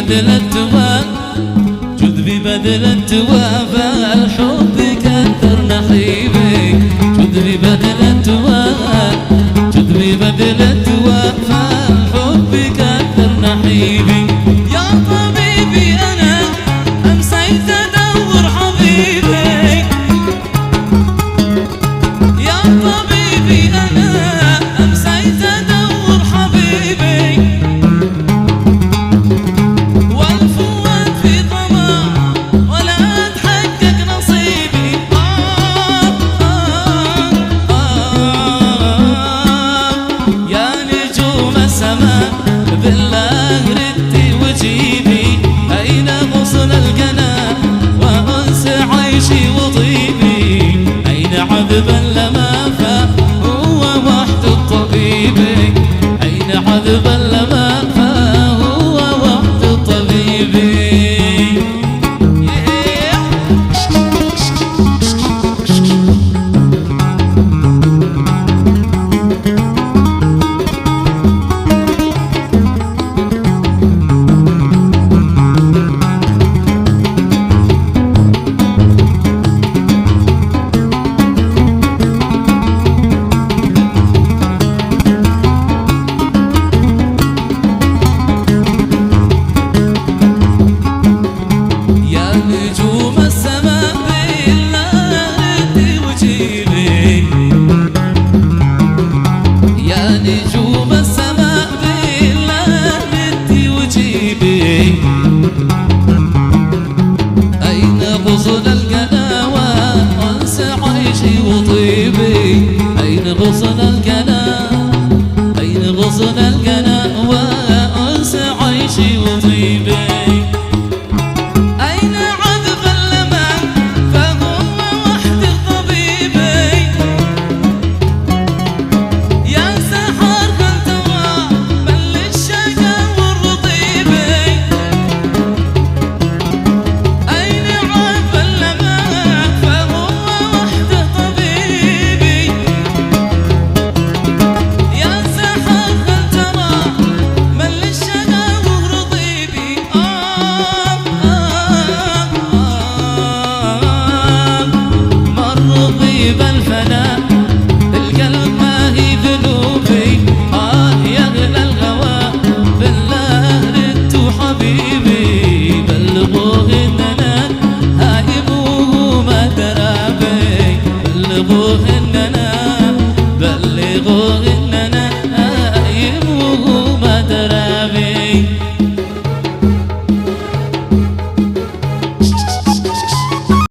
بدل التواب جذبي بدل التواب فالحب كثر نحيبي جذبي بدل التواب جذبي بدل التواب فالحب كثر نحيبي يا طبيبي أنا أمسيت أدور حبيبي يا طبيبي أنا أمسيت أدور حبيبي والفوات في طمع ولا أتحقق نصيبي يا نجوم السماء بالله ردي وجيبي أين غصن القنا وأنس عيشي وطيبي أين عذبا لما فهو وحد الطبيب أين عذبا لما فهو وحد الطبيب أين غصن القنا وأنس عيشي وطيبي أين غصن القنا أين غصن القنا وأنس عيشي وطيبي أين عذب اللمن فهو وحد طبيبي يا سحر خلتوا بل الشقا والرطيبي أين عذب اللمن فهو وحد طبيبي يا سحر خلتوا بل الشقا والرطيبي مر طيب الفناء القلب ما هي ذنوبي يغلى الغوى بالله ردوا حبيبي بلغوه اننا هايبوه ما درابي بلغوه اننا بلغوه